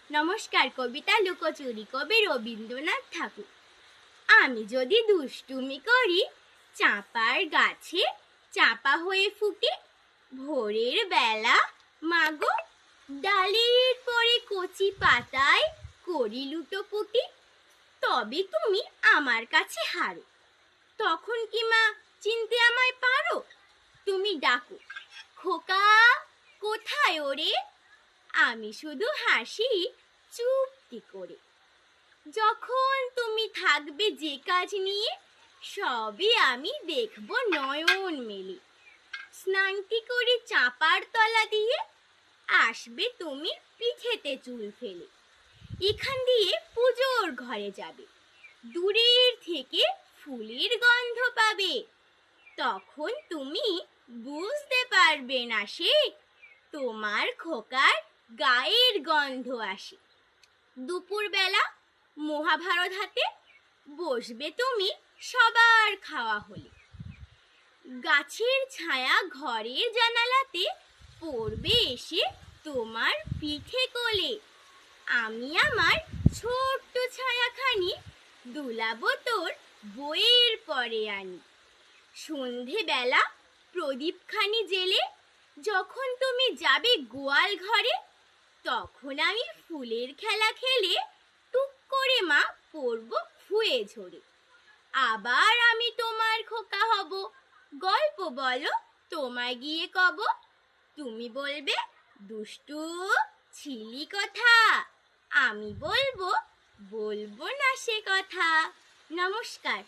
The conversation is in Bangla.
নমস্কার। কবিতা লুকোচুরি, কবি রবীন্দ্রনাথ ঠাকুর। আমি যদি দুষ্টুমি করি, চাঁপার গাছে চাপা হয়ে ফুটি, ভোরের বেলা মাগো ডালের পরে কচি পাতায় করি লুটোপুটি, তবে তুমি আমার কাছে হারো। তখন কি মা চিনতে আমায় পারো? তুমি ডাকো, খোকা কোথায় ওরে? আমি শুধু হাসি চুপটি করে। যখন তুমি থাকবে যে কাজ নিয়ে, সবই আমি দেখব নয়ন মেলে। স্নানটি করে চাপার তলা দিয়ে আসবে তুমি পিঠেতে চুল ফেলে। এখান দিয়ে পুজোর ঘরে যাবে, দূরের থেকে ফুলের গন্ধ পাবে। তখন তুমি বুঝতে পারবে না সে তোমার খোকার গায়ের গন্ধ আসে। দুপুরবেলা মহাভারত হাতে বসবে তুমি সবার খাওয়া হলে। গাছের ছায়া ঘরের জানালাতে পড়বে এসে তোমার পিঠে কোলে। আমি আমার ছোট্ট ছায়াখানি দুলাবো তোর বইয়ের পরে আনি। সন্ধেবেলা প্রদীপখানি জেলে যখন তুমি যাবে গোয়াল ঘরে, তখন আমি ফুলের খেলা খেলে টুক করে মা পড়ব ফুয়ে ঝরে। আবার আমি তোমার খোকা হব, গল্প বলো তোমায় গিয়ে কব। তুমি বলবে দুষ্টু ছিলি কথা, আমি বলবো না সে কথা। নমস্কার।